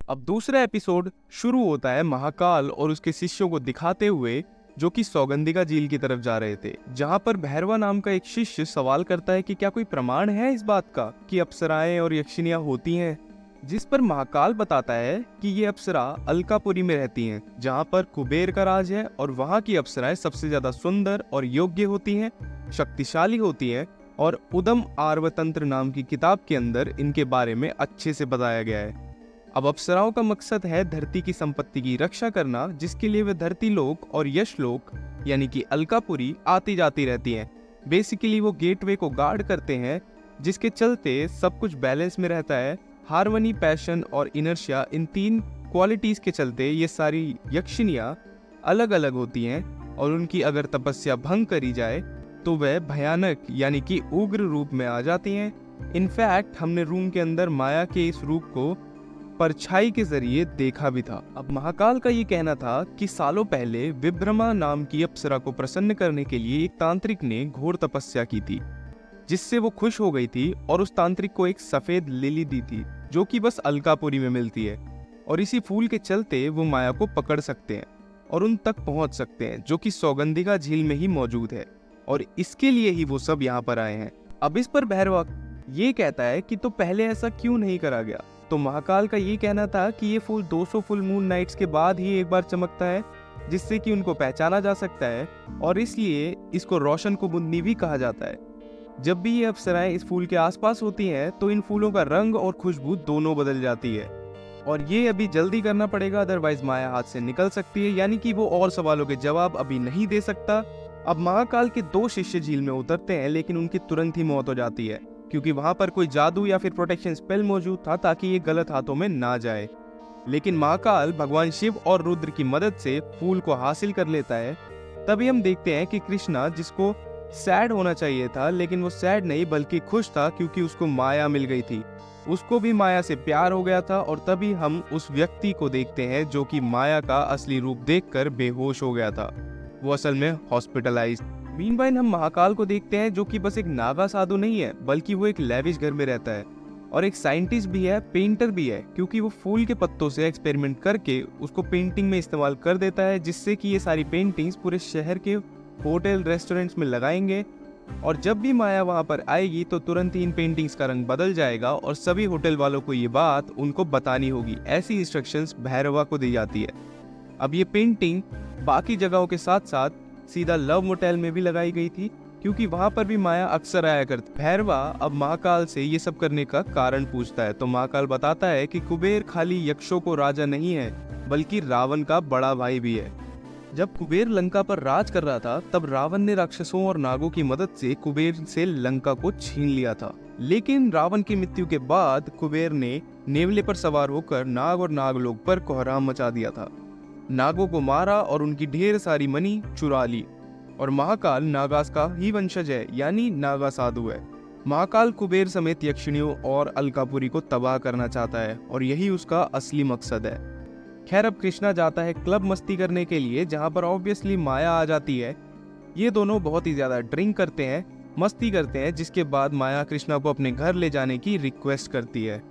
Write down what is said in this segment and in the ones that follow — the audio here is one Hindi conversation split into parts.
अब दूसरा एपिसोड शुरू होता है महाकाल और उसके शिष्यों को दिखाते हुए, जो कि सौगंधिका झील की तरफ जा रहे थे, जहां पर भैरवा नाम का एक शिष्य सवाल करता है कि क्या कोई प्रमाण है इस बात का कि अप्सराएं और यक्षिनियां होती हैं। जिस पर महाकाल बताता है कि ये अप्सरा अलकापुरी में रहती हैं, जहां पर कुबेर का राज है और वहां की अप्सराएं सबसे ज्यादा सुंदर और योग्य होती हैं, शक्तिशाली होती हैं, और उदम आर्वतंत्र नाम की किताब के अंदर इनके बारे में अच्छे से बताया गया है। अब अप्सराओं का मकसद है धरती की संपत्ति की रक्षा करना, जिसके लिए वे धरती लोक और यश लोक यानी कि अलकापुरी आती जाती रहती हैं। बेसिकली वो गेटवे को गार्ड करते हैं, जिसके चलते सब कुछ बैलेंस में रहता है। हार्मनी, पैशन और इनर्शिया, इन तीन क्वालिटीज के चलते ये सारी यक्षिनियां अलग अलग होती हैं, और उनकी अगर तपस्या भंग करी जाए तो वह भयानक यानी कि उग्र रूप में आ जाती हैं। इनफैक्ट हमने रूम के अंदर माया के इस रूप को परछाई के जरिए देखा भी था। अब महाकाल का ये कहना था कि सालों पहले विभ्रमा नाम की अप्सरा को प्रसन्न करने के लिए एक तांत्रिक ने घोर तपस्या की थी, जिससे वो खुश हो गई थी और उस तांत्रिक को एक सफेद लिली दी थी, जो कि बस अलकापुरी में मिलती है, और इसी फूल के चलते वो माया को पकड़ सकते हैं और उन तक पहुंच सकते हैं, जो कि सौगंधिका झील में ही मौजूद है, और इसके लिए ही वो सब यहाँ पर आए हैं। अब इस पर भैरवा ये कहता है कि तो पहले ऐसा क्यों नहीं करा गया। तो महाकाल का ये कहना था कि ये फूल 200 फुल मून नाइट्स के बाद ही एक बार चमकता है, जिससे कि उनको पहचाना जा सकता है, और इसलिए इसको रोशन कुमुदनी भी कहा जाता है। जब भी ये अप्सराएं इस फूल के आसपास होती हैं तो इन फूलों का रंग और खुशबू दोनों बदल जाती है, और ये अभी जल्दी करना पड़ेगा, अदरवाइज माया हाथ से निकल सकती है, यानी कि वो और सवालों के जवाब अभी नहीं दे सकता। अब महाकाल के 2 शिष्य झील में उतरते हैं, लेकिन उनकी तुरंत ही मौत हो जाती है, क्योंकि वहां पर कोई जादू या फिर प्रोटेक्शन स्पेल मौजूद था ताकि ये गलत हाथों में ना जाए। लेकिन महाकाल भगवान शिव और रुद्र की मदद से फूल को हासिल कर लेता है। तभी हम देखते हैं कि कृष्णा, जिसको सैड होना चाहिए था, लेकिन वो सैड नहीं बल्कि खुश था, क्योंकि उसको माया मिल गई थी। उसको भी माया से प्यार हो गया था, और तभी हम उस व्यक्ति को देखते हैं जो कि माया का असली रूप देखकर बेहोश हो गया था। वो असल में हॉस्पिटलाइज्ड। मीनवाइल हम महाकाल को देखते हैं, जो कि बस एक नागा साधु नहीं है, बल्कि वो एक लेविश घर में रहता है, और एक साइंटिस्ट भी है, पेंटर भी है, क्योंकि वो फूल के पत्तों से एक्सपेरिमेंट करके उसको पेंटिंग में इस्तेमाल कर देता है, जिससे कि ये सारी पेंटिंग्स पूरे शहर के होटल रेस्टोरेंट्स में लगाएंगे, और जब भी माया वहां पर आएगी तो तुरंत ही इन पेंटिंग्स का रंग बदल जाएगा, और सभी होटल वालों को ये बात उनको बतानी होगी। ऐसी इंस्ट्रक्शंस भैरवा को दी जाती है। अब ये पेंटिंग बाकी जगहों के साथ साथ सीधा लव मोटेल में भी लगाई गई थी, क्योंकि वहां पर भी माया अक्सर आया करती। भैरवा अब महाकाल से ये सब करने का कारण पूछता है, तो महाकाल बताता है कि कुबेर खाली यक्षों को राजा नहीं है, बल्कि रावण का बड़ा भाई भी है। जब कुबेर लंका पर राज कर रहा था, तब रावण ने राक्षसों और नागों की मदद से कुबेर से लंका को छीन लिया था। लेकिन रावण की मृत्यु के बाद कुबेर ने नेवले पर सवार होकर नाग और नागलोक पर कोहराम मचा दिया था। नागों को मारा और उनकी ढेर सारी मणि चुरा ली, और महाकाल नागास का ही वंशज है, यानी नागा साधु है। महाकाल कुबेर समेत यक्षिणियों और अलकापुरी को तबाह करना चाहता है, और यही उसका असली मकसद है। खैर, अब कृष्णा जाता है क्लब मस्ती करने के लिए, जहां पर ऑब्वियसली माया आ जाती है। ये दोनों बहुत ही ज्यादा ड्रिंक करते हैं, मस्ती करते हैं, जिसके बाद माया कृष्णा को अपने घर ले जाने की रिक्वेस्ट करती है,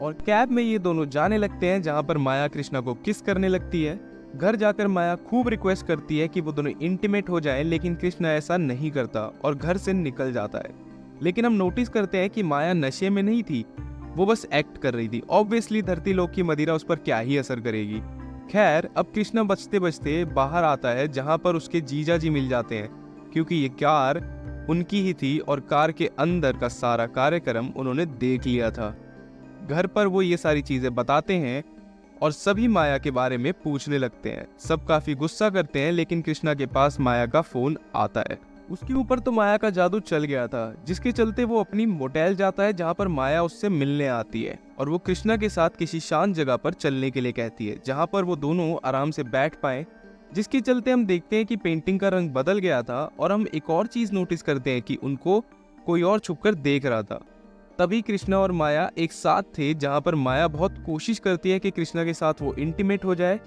और कैब में ये दोनों जाने लगते हैं, जहां पर माया कृष्णा को किस करने लगती है। घर जाकर माया खूब रिक्वेस्ट करती है कि वो दोनों इंटीमेट हो जाएं, लेकिन कृष्णा ऐसा नहीं करता और घर से निकल जाता है। लेकिन हम नोटिस करते हैं कि माया नशे में नहीं थी, वो बस एक्ट कर रही थी। ऑब्वियसली धरती लोक की मदिरा उस पर क्या ही असर करेगी। खैर, अब कृष्णा बचते बचते बाहर आता है, जहां पर उसके जीजा जी मिल जाते हैं, क्योंकि ये कार उनकी ही थी और कार के अंदर का सारा कार्यक्रम उन्होंने देख लिया था। घर पर वो ये सारी चीजें बताते हैं और सभी माया के बारे में पूछने लगते हैं। सब काफी गुस्सा करते हैं, लेकिन कृष्णा के पास माया का फोन आता है। उसके ऊपर तो माया का जादू चल गया था, जिसके चलते वो अपनी मोटेल जाता है, जहां पर माया उससे मिलने आती है, और वो कृष्णा के साथ किसी शांत जगह पर चलने के लिए कहती है, जहां पर वो दोनों आराम से बैठ पाए। जिसके चलते हम देखते हैं कि पेंटिंग का रंग बदल गया था, और हम एक और चीज नोटिस करते हैं कि उनको कोई और छुपकर देख रहा था। तभी कृष्णा और माया एक साथ थे, जहां पर माया बहुत कोशिश करती है कि कृष्णा के साथ वो इंटीमेट हो जाए।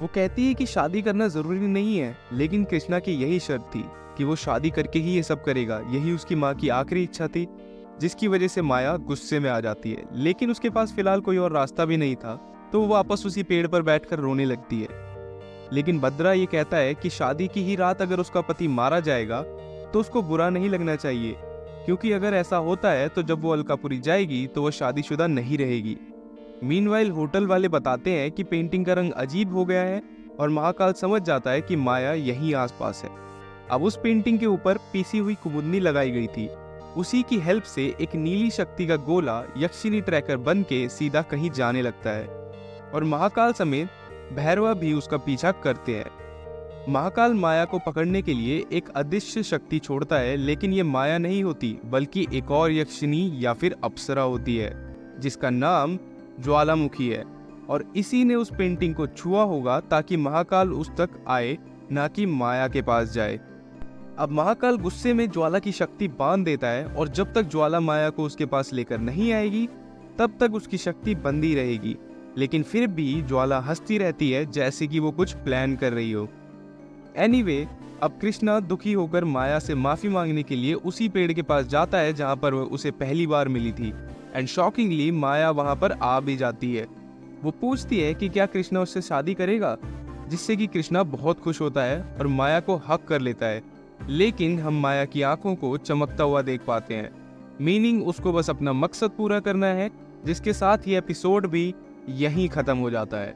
वो कहती है कि शादी करना जरूरी नहीं है, लेकिन कृष्णा की यही शर्त थी कि वो शादी करके ही ये सब करेगा। यही उसकी माँ की आखिरी इच्छा थी। जिसकी वजह से माया गुस्से में आ जाती है। लेकिन उसके पास फिलहाल कोई और रास्ता भी नहीं था, तो वो वापस उसी पेड़ पर बैठकर रोने लगती है। लेकिन भद्रा ये कहता है कि शादी की ही रात अगर उसका पति मारा जाएगा तो उसको बुरा नहीं लगना चाहिए, क्योंकि अगर ऐसा होता है तो जब वो अलकापुरी जाएगी तो वो शादीशुदा नहीं रहेगी। मीनवाइल होटल वाले बताते हैं कि पेंटिंग का रंग अजीब हो गया है और महाकाल समझ जाता है कि माया यहीं आसपास है। अब उस पेंटिंग के ऊपर पीसी हुई कुमुदनी लगाई गई थी। उसी की हेल्प से एक नीली शक्ति का गोला यक्षिनी ट्रैकर बन के सीधा कहीं जाने लगता है और महाकाल समेत भैरवा भी उसका पीछा करते हैं। महाकाल माया को पकड़ने के लिए एक अदृश्य शक्ति छोड़ता है, लेकिन ये माया नहीं होती बल्कि एक और यक्षिनी या फिर अप्सरा होती है जिसका नाम ज्वालामुखी है, और इसी ने उस पेंटिंग को छुआ होगा ताकि महाकाल उस तक आए, ना कि माया के पास जाए। अब महाकाल गुस्से में ज्वाला की शक्ति बांध देता है और जब तक ज्वाला माया को उसके पास लेकर नहीं आएगी तब तक उसकी शक्ति बंदी रहेगी। लेकिन फिर भी ज्वाला हंसती रहती है जैसे कि वो कुछ प्लान कर रही हो। एनीवे, अब कृष्णा दुखी होकर माया से माफी मांगने के लिए उसी पेड़ के पास जाता है जहां पर वो उसे पहली बार मिली थी, एंड शॉकिंगली माया वहां पर आ भी जाती है। वो पूछती है कि क्या कृष्णा उससे शादी करेगा, जिससे कि कृष्णा बहुत खुश होता है और माया को हक कर लेता है। लेकिन हम माया की आंखों को चमकता हुआ देख पाते हैं, मीनिंग उसको बस अपना मकसद पूरा करना है, जिसके साथ ये एपिसोड भी यहीं खत्म हो जाता है।